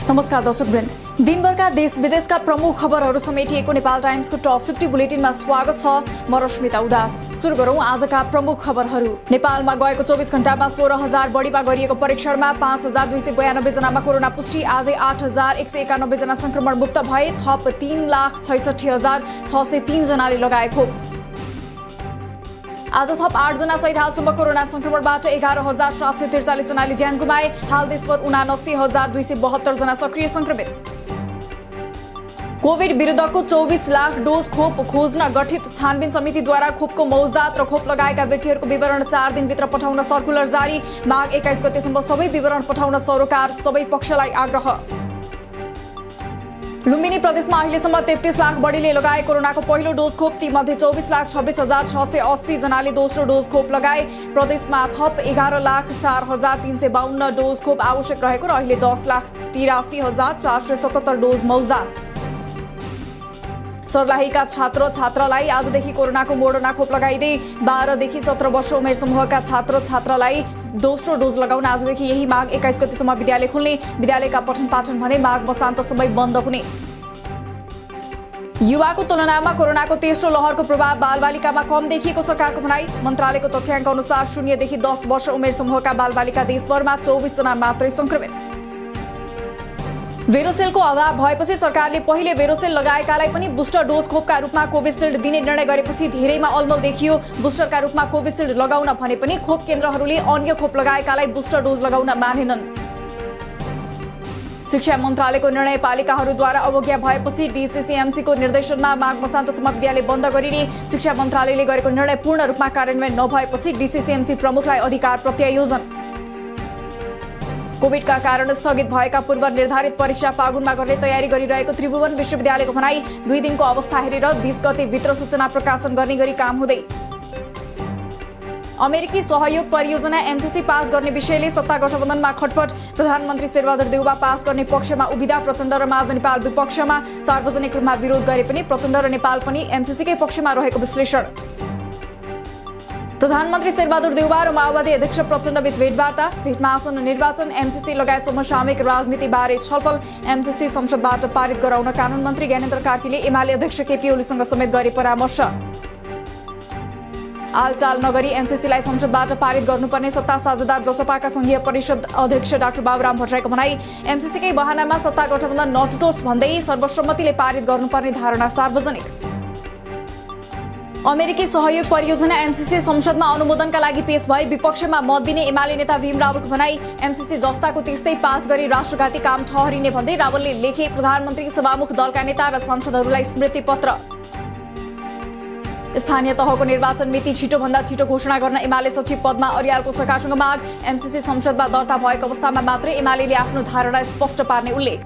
नमस्कार दर्शकवृन्द, दिनभरका देश विदेशका प्रमुख खबरहरू समेटिएको नेपाल टाइम्सको टप 50 बुलेटिनमा स्वागत छ। म रश्मिता उदास। सुरु गरौं आजका प्रमुख खबरहरू। नेपालमा गएको 24 घण्टामा 16,000 बढीमा गरिएको परीक्षणमा 5,292 जनामा कोरोना पुष्टि। आजै 8,191 जना संक्रमण मुक्त भए। थप 3,66,603 जनाले लगाए खोप। आज थप 8 जना सहित हालसम्म कोरोना संक्रमणबाट 11,743 जनाले ज्यान गुमाए। हाल देशभर 79,272 जना सक्रिय संक्रमित। कोभिड विरुद्धको 24 लाख डोज खोप खोज्न गठित छानबिन समितिद्वारा खोपको मौजदात र खोप लगाएका व्यक्तिहरूको विवरण 4 दिनभित्र पठाउन सर्कुलर जारी। माघ 21 गतेसम्म सबै विवरण पठाउन सरोकार सबै पक्षलाई आग्रह। लुम्बिनी प्रदेशमा अहिलेसम्म 33 लाख बढीले लगाए कोरोनाको पहिलो डोज खोप। ती मध्ये 24,26,680 जनाले दोस्रो डोज खोप लगाए। प्रदेशमा थप 11,04,352 डोज खोप आवश्यक रहेको र अहिले 10,83,477 डोज मौजदात। सर्लाहीका छात्र छात्रालाई आजदेखि कोरोनाको मोडर्ना खोप लगाइँदै 12 देखि 17 वर्ष उमेर समूहका छात्र छात्रालाई दोस्रो डोज लगाउन आजदेखि यही माघ 21 गतेसम्म विद्यालय खुल्ने। विद्यालयका पठन पाठन भने माघ मसान्तसम्मै बन्द हुने। युवाको तुलनामा कोरोनाको तेस्रो लहरको प्रभाव बालबालिकामा कम देखिएको सरकारको भनाई। मन्त्रालयको तथ्याङ्क अनुसार 0 देखि 10 वर्ष उमेर समूहका बालबालिका देशभरमा 24 जना मात्रै संक्रमित। भेरोसेलको अभाव भएपछि सरकारले पहिले भेरोसेल लगाएकालाई पनि बुस्टर डोज खोपका रूपमा कोभिसिल्ड दिने निर्णय गरेपछि धेरैमा अलमल देखियो। बुस्टरका रूपमा कोभिसिल्ड लगाउन भने पनि खोप केन्द्रहरूले अन्य खोप लगाएकालाई बुस्टर डोज लगाउन मानेनन्। शिक्षा मन्त्रालयको निर्णय पालिकाहरूद्वारा अवज्ञा भएपछि डीसीसीएमसीको निर्देशनमा माघ मसान्तसम्म विद्यालय बन्द गरिने। शिक्षा मन्त्रालयले गरेको निर्णय पूर्ण रूपमा कार्यान्वयन नभएपछि डीसीसीएमसी प्रमुखलाई अधिकार प्रत्यायोजन। कोभिडका कारण स्थगित भएका पूर्व निर्धारित परीक्षा फागुनमा गर्ने तयारी गरिरहेको त्रिभुवन विश्वविद्यालयको भनाई। 2 दिनको अवस्था हेरेर 20 गते भित्र सूचना प्रकाशन गर्ने गरी काम हुँदै। अमेरिकी सहयोग परियोजना एमसीसी पास गर्ने विषयले सत्ता गठबन्धनमा खटपट। प्रधानमन्त्री शेरबहादुर देउवा पास गर्ने पक्षमा उभिँदा प्रचण्ड र माधव नेपाल विपक्षमा। सार्वजनिक रूपमा विरोध गरे पनि प्रचण्ड र नेपाल पनि एमसीसीकै पक्षमा रहेको विश्लेषण। प्रधानमन्त्री शेरबहादुर देउवा र माओवादी अध्यक्ष प्रचण्ड बीच भेटवार्ता। भेटमा आसन्न निर्वाचन, एमसीसी लगायत समसामयिक राजनीतिबारे छलफल। एमसीसी संसदबाट पारित गराउन कानून मन्त्री ज्ञानेन्द्र कार्कीले एमाले अध्यक्ष केपी ओलीसँग समेत गरे परामर्श। आलटाल नगरी एमसीसीलाई संसदबाट पारित गर्नुपर्ने सत्ता साझेदार जसपाका संघीय परिषद अध्यक्ष डाक्टर बाबुराम भट्टराईको भनाई। एमसीसीकै बहानामा सत्ता गठबन्धन नटुटोस् भन्दै सर्वसम्मतिले पारित गर्नुपर्ने धारणा सार्वजनिक। अमेरिकी सहयोग परियोजना एमसीसी संसदमा अनुमोदनका लागि पेश भए। विपक्षमा मत दिने एमाले नेता भीम रावलको भनाई। एमसीसी जस्ताको त्यस्तै पास गरी राष्ट्रघाती काम ठहरिने भन्दै रावलले लेखे प्रधानमन्त्री सभामुख दलका नेता र सांसदहरूलाई स्मृति पत्र। स्थानीय तहको निर्वाचन मिति छिटोभन्दा छिटो घोषणा गर्न एमाले सचिव पदमा अर्यालको सरकारसँग माग। एमसीसी संसदमा दर्ता भएको अवस्थामा मात्रै एमाले आफ्नो धारणा स्पष्ट पार्ने उल्लेख।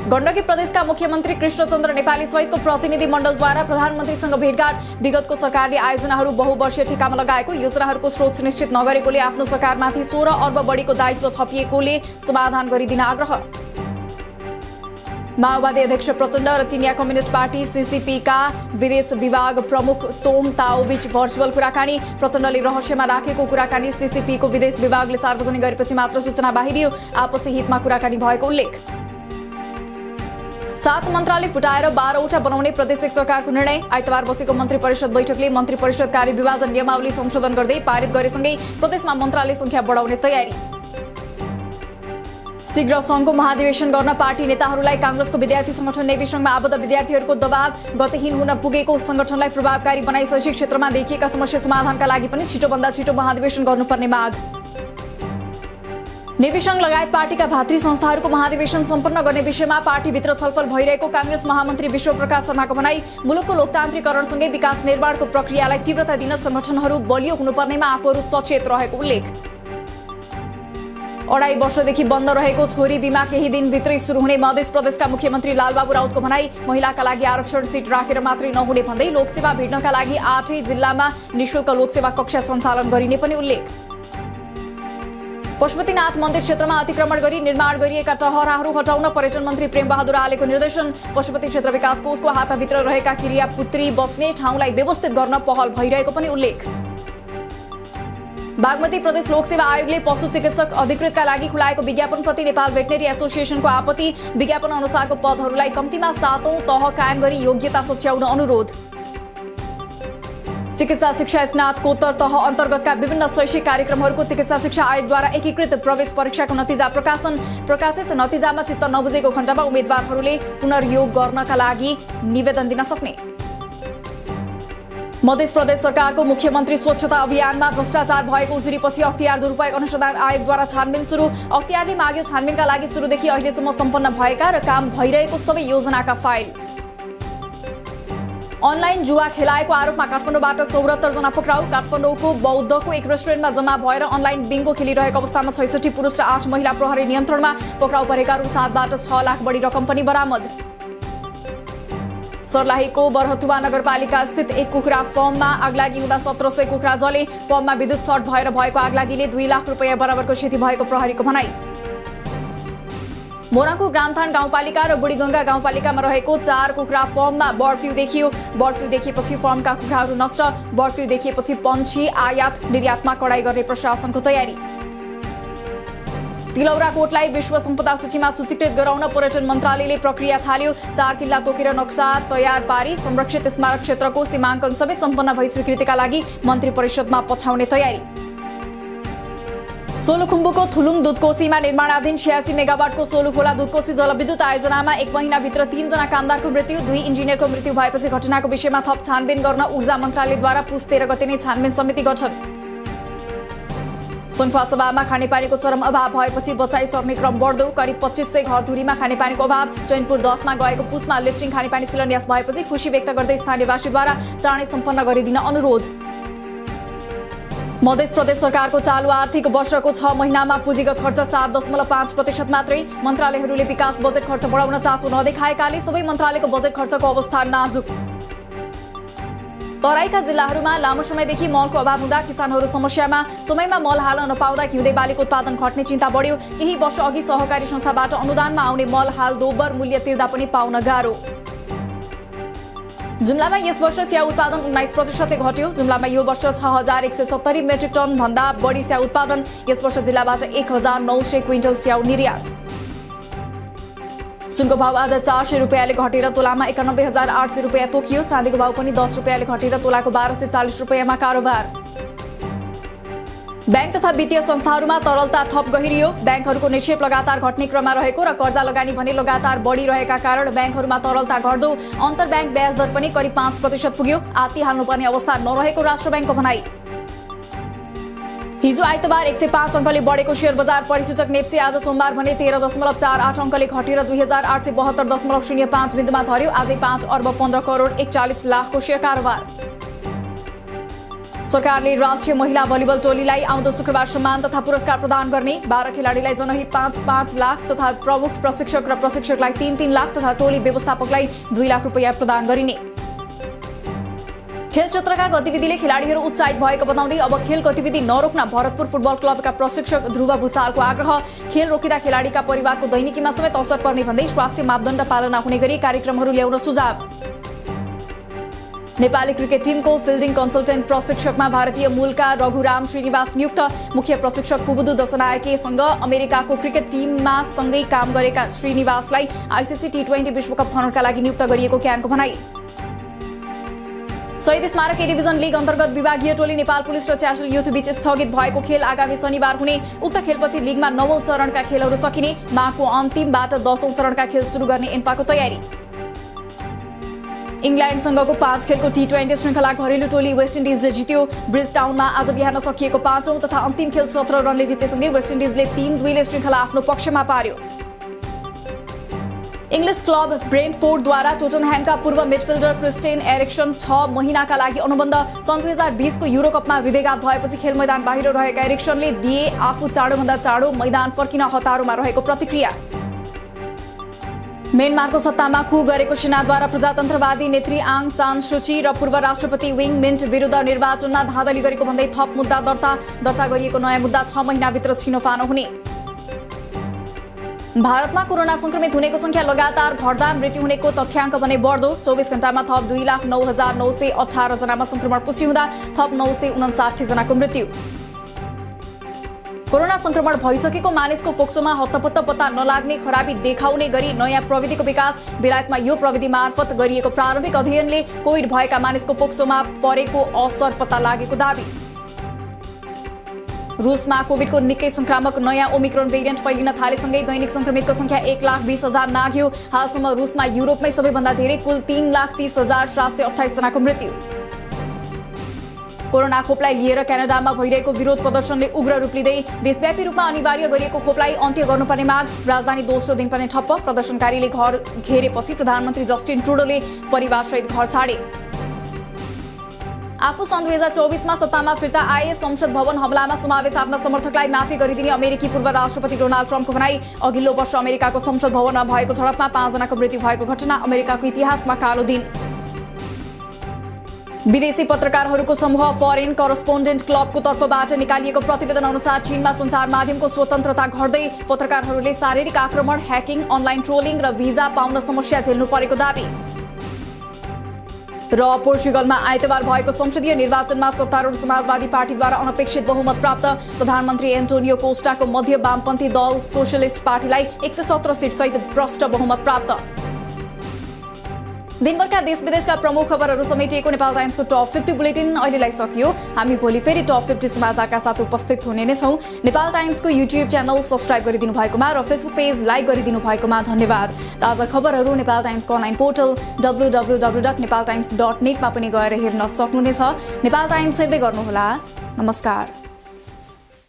गण्डकी प्रदेशका मुख्यमन्त्री कृष्णचन्द्र नेपाली सहितको प्रतिनिधि मण्डलद्वारा प्रधानमन्त्रीसँग भेटघाट। विगतको सरकारले आयोजनाहरू बहुवर्षीय ठेकामा लगाएको, योजनाहरूको स्रोत सुनिश्चित नगरेकोले आफ्नो सरकारमाथि 16 अर्ब बढीको दायित्व थपिएकोले समाधान गरिदिन आग्रह। माओवादी अध्यक्ष प्रचण्ड र चिनिया कम्युनिस्ट पार्टी सीसीपीका विदेश विभाग प्रमुख सोम ताओबीच भर्चुअल कुराकानी। प्रचण्डले रहस्यमा राखेको कुराकानी सीसीपीको विदेश विभागले सार्वजनिक गरेपछि मात्र सूचना बाहिरियो। आपसी हितमा कुराकानी भएको उल्लेख। 7 मन्त्रालय फुटाएर 12वटा बनाउने प्रदेश सरकारको निर्णय। आइतबार बसेको मन्त्री परिषद बैठकले मन्त्री परिषद कार्य विभाजन नियमावली संशोधन गर्दै पारित गरेसँगै प्रदेशमा मन्त्रालय संख्या बढाउने तयारी। शीघ्र संघको महाधिवेशन गर्न पार्टी नेताहरूलाई कांग्रेसको विद्यार्थी संगठन नेवी संघमा आबद्ध विद्यार्थीहरूको दबाव। गतिहीन हुन पुगेको संगठनलाई प्रभावकारी बनाई शैक्षिक क्षेत्रमा देखिएका समस्या समाधानका लागि पनि छिटोभन्दा छिटो महाधिवेशन गर्नुपर्ने माग। नेवी संघ लगायत पार्टीका भातृ संस्थाहरूको महाधिवेशन सम्पन्न गर्ने विषयमा पार्टीभित्र छलफल भइरहेको कांग्रेस महामन्त्री विश्वप्रकाश शर्माको भनाई। मुलुकको लोकतान्त्रिकरणसँगै विकास निर्माणको प्रक्रियालाई तीव्रता दिन संगठनहरू बलियो हुनुपर्नेमा आफूहरू सचेत रहेको उल्लेख। 2.5 वर्षदेखि बन्द रहेको छोरी बिमा केही दिनभित्रै सुरु हुने मध्य प्रदेशका मुख्यमन्त्री लालबाबु राउतको भनाई। महिलाका लागि आरक्षण सीट राखेर मात्रै नहुने भन्दै लोकसेवा भेट्नका लागि 8 जिल्लामा निःशुल्क लोकसेवा कक्षा सञ्चालन गरिने पनि उल्लेख। पशुपतिनाथ मन्दिर क्षेत्रमा अतिक्रमण गरी निर्माण गरिएका टहराहरू हटाउन पर्यटन मन्त्री प्रेमबहादुर आलेको निर्देशन। पशुपति क्षेत्र विकास कोषको हाताभित्र रहेका क्रिया पुत्री बस्ने ठाउँलाई व्यवस्थित गर्न पहल भइरहेको पनि उल्लेख। बागमती प्रदेश लोकसेवा आयोगले पशु चिकित्सक अधिकृतका लागि खुलाएको विज्ञापनप्रति नेपाल भेटनेरी एसोसिएसनको आपत्ति। विज्ञापन अनुसारको पदहरूलाई कम्तीमा 7औं तह कायम गरी योग्यता सच्याउन अनुरोध। चिकित्सा शिक्षा स्नातकोत्तर तह अन्तर्गतका विभिन्न शैक्षिक कार्यक्रमहरूको चिकित्सा शिक्षा आयोगद्वारा एकीकृत प्रवेश परीक्षाको नतिजा प्रकाशित नतिजामा चित्त नबुझेको खण्डमा उम्मेदवारहरूले पुनर्योग गर्नका लागि निवेदन दिन सक्ने। मध्य प्रदेश सरकारको मुख्यमन्त्री स्वच्छता अभियानमा भ्रष्टाचार भएको उजुरीपछि अख्तियार दुरुपयोग अनुसन्धान आयोगद्वारा छानबिन सुरु। अख्तियारले माग्यो छानबिनका लागि सुरुदेखि अहिलेसम्म सम्पन्न भएका र काम भइरहेको सबै योजनाका फाइल। अनलाइन जुवा खेलाएको आरोपमा काठमाडौँबाट 74 जना पक्राउ। काठमाडौँको बौद्धको एक रेस्टुरेन्टमा जम्मा भएर अनलाइन बिङ्गो खेलिरहेको अवस्थामा 66 पुरुष र 8 महिला प्रहरी नियन्त्रणमा। पक्राउ परेकाहरू 7बाट 6 लाख बढी रकम पनि बरामद। सर्लाहीको बरहथुवा नगरपालिका स्थित एक कुखुरा फर्ममा आगलागी हुँदा 1700 कुखुरा जले। फर्ममा विद्युत सर्ट भएर भएको आगलागीले 2 लाख रुपैयाँ बराबरको क्षति भएको प्रहरीको भनाई। मोरङको ग्रामथान गाउँपालिका र बुढीगंगा गाउँपालिकामा रहेको 4 कुखुरा फर्ममा बर्ड फ्लू देखियो। बर्ड फ्लू देखिएपछि फर्मका कुखुराहरू नष्ट। बर्ड फ्लू देखिएपछि पंक्षी आयात निर्यातमा कडाई गर्ने प्रशासनको तयारी। तिलौरा कोटलाई विश्व सम्पदा सूचीमा सूचीकृत गराउन पर्यटन मन्त्रालयले प्रक्रिया थाल्यो। 4 किल्ला तोकेर नक्सा तयार पारी संरक्षित स्मारक क्षेत्रको सीमाङ्कन समेत सम्पन्न भई स्वीकृतिका लागि मन्त्री परिषदमा पठाउने तयारी। सोलुखुम्बुको थुलुङ दुधकोशीमा निर्माणाधीन 86 मेगावाटको सोलुखोला दुधकोशी जलविद्युत आयोजनामा 1 महिनाभित्र 3 जना कामदारको मृत्यु। 2 इन्जिनियरको मृत्यु भएपछि घटनाको विषयमा थप छानबिन गर्न ऊर्जा मन्त्रालयद्वारा पुस 13 गते नै छानबिन समिति गठन। सङ्खुवासभामा खानेपानीको चरम अभाव भएपछि बसाई सर्ने क्रम बढ्दो। करिब 2500 घरधुरीमा खानेपानीको अभाव। चैनपुर 10 मा गएको पुसमा लिफ्टिङ खानेपानी शिलान्यास भएपछि खुशी व्यक्त गर्दै स्थानीयवासीद्वारा चाँडै सम्पन्न गरिदिन अनुरोध। मध्य प्रदेश सरकारको चालु आर्थिक वर्षको 6 महिनामा पुँजीगत खर्च 7.5% मात्रै। मन्त्रालयहरूले विकास बजेट खर्च बढाउन चासो नदेखाएकाले सबै मन्त्रालयको बजेट खर्चको अवस्था नाजुक। तराईका जिल्लाहरूमा लामो समयदेखि मलको अभाव हुँदा किसानहरू समस्यामा। समयमा मल हाल्न नपाउँदा हिउँदे बालीको उत्पादन घट्ने चिन्ता बढ्यो। केही वर्ष अघि सहकारी संस्थाबाट अनुदानमा आउने मल हाल दोब्बर मूल्य तिर्दा पनि पाउन गाह्रो। जुम्लामा यस वर्ष स्याउ उत्पादन 19% घट्यो। जुम्लामा यो वर्ष 6170 मेट्रिक टन भन्दा बढी स्याउ उत्पादन। यस वर्ष जिल्लाबाट 1900 क्विन्टल स्याउ निर्यात। सुनको भाव आज 400 रुपैयाँले घटेर तोलामा 91800 रुपैयाँ तोकियो। चाँदीको भाव पनि 10 रुपैयाँले घटेर तोलाको 1240 रुपैयाँमा कारोबार। बैंक तथा वित्तीय संस्थाहरूमा तरलता थप गहिरियो। बैंकहरूको निक्षेप लगातार घट्ने क्रममा रहेको र कर्जा लगानी भने लगातार बढिरहेका कारण बैंकहरूमा तरलता घट्दो। अन्तर्ब्याङ्क ब्याज दर पनि करिब 5% पुग्यो। आत्ती हाल्नुपर्ने अवस्था नरहेको राष्ट्र बैंकको भनाई। हिजो आइतबार 105 अङ्कले बढेको शेयर बजार परिसूचक नेप्से आज सोमबार भने 13.48 अङ्कले घटेर 2872.05 बिन्दुमा झर्यो। आजै 5 अर्ब 15 करोड 41 लाखको शेयर कारोबार। सरकारले राष्ट्रिय महिला भलिबल टोलीलाई आउँदो शुक्रबार सम्मान तथा पुरस्कार प्रदान गर्ने। 12 खेलाडीलाई जनहित 5-5 लाख तथा प्रमुख प्रशिक्षक र प्रशिक्षकलाई 3-3 लाख तथा टोली व्यवस्थापकलाई 2 लाख रुपैयाँ प्रदान गरिने। खेल क्षेत्रका गतिविधिले खेलाडीहरू उत्साहित भएको बताउँदै अब खेल गतिविधि नरोक्न भरतपुर फुटबल क्लबका प्रशिक्षक ध्रुव भूषालको आग्रह। खेल रोकिँदा खेलाडीका परिवारको दैनिकीमा समेत असर पर्ने भन्दै स्वास्थ्य मापदण्ड पालना हुने गरी कार्यक्रमहरू ल्याउन सुझाव। नेपाली क्रिकेट टिमको फिल्डिङ कन्सल्टेन्ट प्रशिक्षकमा भारतीय मूलका रघुराम श्रीनिवास नियुक्त। मुख्य प्रशिक्षक पुबुदु दशनायकेसँग अमेरिकाको क्रिकेट टिममा सँगै काम गरेका श्रीनिवासलाई आइसिसी टी20 विश्वकप छनौटका लागि नियुक्त गरिएको क्यानको भनाई। शहीद स्मारक ए डिभिजन लीग अन्तर्गत विभागीय टोली नेपाल पुलिस र च्यासल युथ बीच स्थगित भएको खेल आगामी शनिबार हुने। उक्त खेलपछि लीगमा 9औं चरणका खेलहरू सकिने। माघको अन्तिमबाट 10औं चरणका खेल सुरु गर्ने इन्फाको तयारी। इङ्ल्यान्डसँगको 5 खेलको टी20 श्रृङ्खला घरेलु टोली वेस्ट इन्डिजले जित्यो। ब्रिजटाउनमा आज बिहान सकिएको 5औं तथा अन्तिम खेल 17 रनले जितेसँगै वेस्ट इन्डिजले 3-2ले श्रृङ्खला आफ्नो पक्षमा पार्यो। इङ्ग्लिस क्लब ब्रेन्टफोर्डद्वारा टोटनह्यामका पूर्व मिडफिल्डर क्रिस्टेन एरिक्सन 6 महिनाका लागि अनुबन्ध। सन् 2020 को युरोकपमा हृदयघात भएपछि खेल मैदान बाहिर रहेका एरिक्सनले दिए आफू चाँडोभन्दा चाँडो मैदान फर्किन हतारोमा रहेको प्रतिक्रिया। म्यानमारको सत्तामा कु गरेको सेनाद्वारा प्रजातन्त्रवादी नेत्री आङ सान सुची र पूर्व राष्ट्रपति विङ मिन्ट विरुद्ध निर्वाचनमा धाँधली गरेको भन्दै थप मुद्दा दर्ता गरिएको नयाँ मुद्दा 6 महिनाभित्र छिनोफानो हुने। भारतमा कोरोना संक्रमित हुनेको संख्या लगातार घट्दा मृत्यु हुनेको तथ्याङ्क भने बढ्दो। 24 घण्टामा थप 2,09,918 जनामा संक्रमण पुष्टि हुँदा थप 959 जनाको मृत्यु। कोरोना संक्रमण भइसकेको मानिसको फोक्सोमा हत्तपत्त पत्ता नलाग्ने खराबी देखाउने गरी नयाँ प्रविधिको विकास। बेलायतमा यो प्रविधि मार्फत गरिएको प्रारम्भिक अध्ययनले कोभिड भएका मानिसको फोक्सोमा परेको असर पत्ता लागेको दावी। रुसमा कोभिडको निकै संक्रामक नयाँ ओमिक्रोन भेरिएन्ट फैलिन थालेसँगै दैनिक संक्रमितको संख्या 1,20,000 नाग्यो। हालसम्म रुसमा युरोपमै सबैभन्दा धेरै कुल 3,30,728 जनाको मृत्यु। कोरोना खोपलाई लिएर क्यानाडामा भइरहेको विरोध प्रदर्शनले उग्र रूप लिँदै देशव्यापी रूपमा अनिवार्य गरिएको खोपलाई अन्त्य गर्नुपर्ने माग। राजधानी दोस्रो दिन पनि ठप्प। प्रदर्शनकारीले घर घेरेपछि प्रधानमन्त्री जस्टिन ट्रुडोले परिवारसहित घर छाडे। आफू सन् 2024 मा सत्तामा फिर्ता आए। संसद भवन हमलामा समावेश आफ्ना समर्थकलाई माफी गरिदिने अमेरिकी पूर्व राष्ट्रपति डोनाल्ड ट्रम्पको भनाई। अघिल्लो वर्ष अमेरिकाको संसद भवनमा भएको झडपमा 5 जनाको मृत्यु भएको घटना अमेरिकाको इतिहासमा कालो दिन। विदेशी पत्रकारहरूको समूह फरेन करस्पोन्डेन्ट क्लबको तर्फबाट निकालिएको प्रतिवेदन अनुसार चीनमा सञ्चार माध्यमको स्वतन्त्रता घट्दै पत्रकारहरूले शारीरिक आक्रमण, ह्याकिङ, अनलाइन ट्रोलिङ र भिजा पाउन समस्या झेल्नु परेको दावी। र पोर्चुगलमा आइतबार भएको संसदीय निर्वाचनमा सत्तारूढ समाजवादी पार्टीद्वारा अनपेक्षित बहुमत प्राप्त। प्रधानमन्त्री एन्टोनियो कोस्टाको मध्य वामपन्थी दल सोशलिस्ट पार्टीलाई 117 सिटसहित भ्रष्ट बहुमत प्राप्त। दिनभरका देश विदेशका प्रमुख खबरहरू समेटिएको नेपाल टाइम्सको टप 50 बुलेटिन अहिलेलाई सकियो। हामी भोलि फेरि टप 50 समाचारका साथ उपस्थित हुने नै छौँ। नेपाल टाइम्सको युट्युब च्यानल सब्स्क्राइब गरिदिनु भएकोमा र फेसबुक पेज लाइक गरिदिनु भएकोमा धन्यवाद। ताजा खबरहरू नेपाल टाइम्सको अनलाइन पोर्टल www.nepaltimes.net मा पनि गएर हेर्न सक्नुहुनेछ। नेपाल टाइम्स हेर्दै गर्नुहोला। नमस्कार।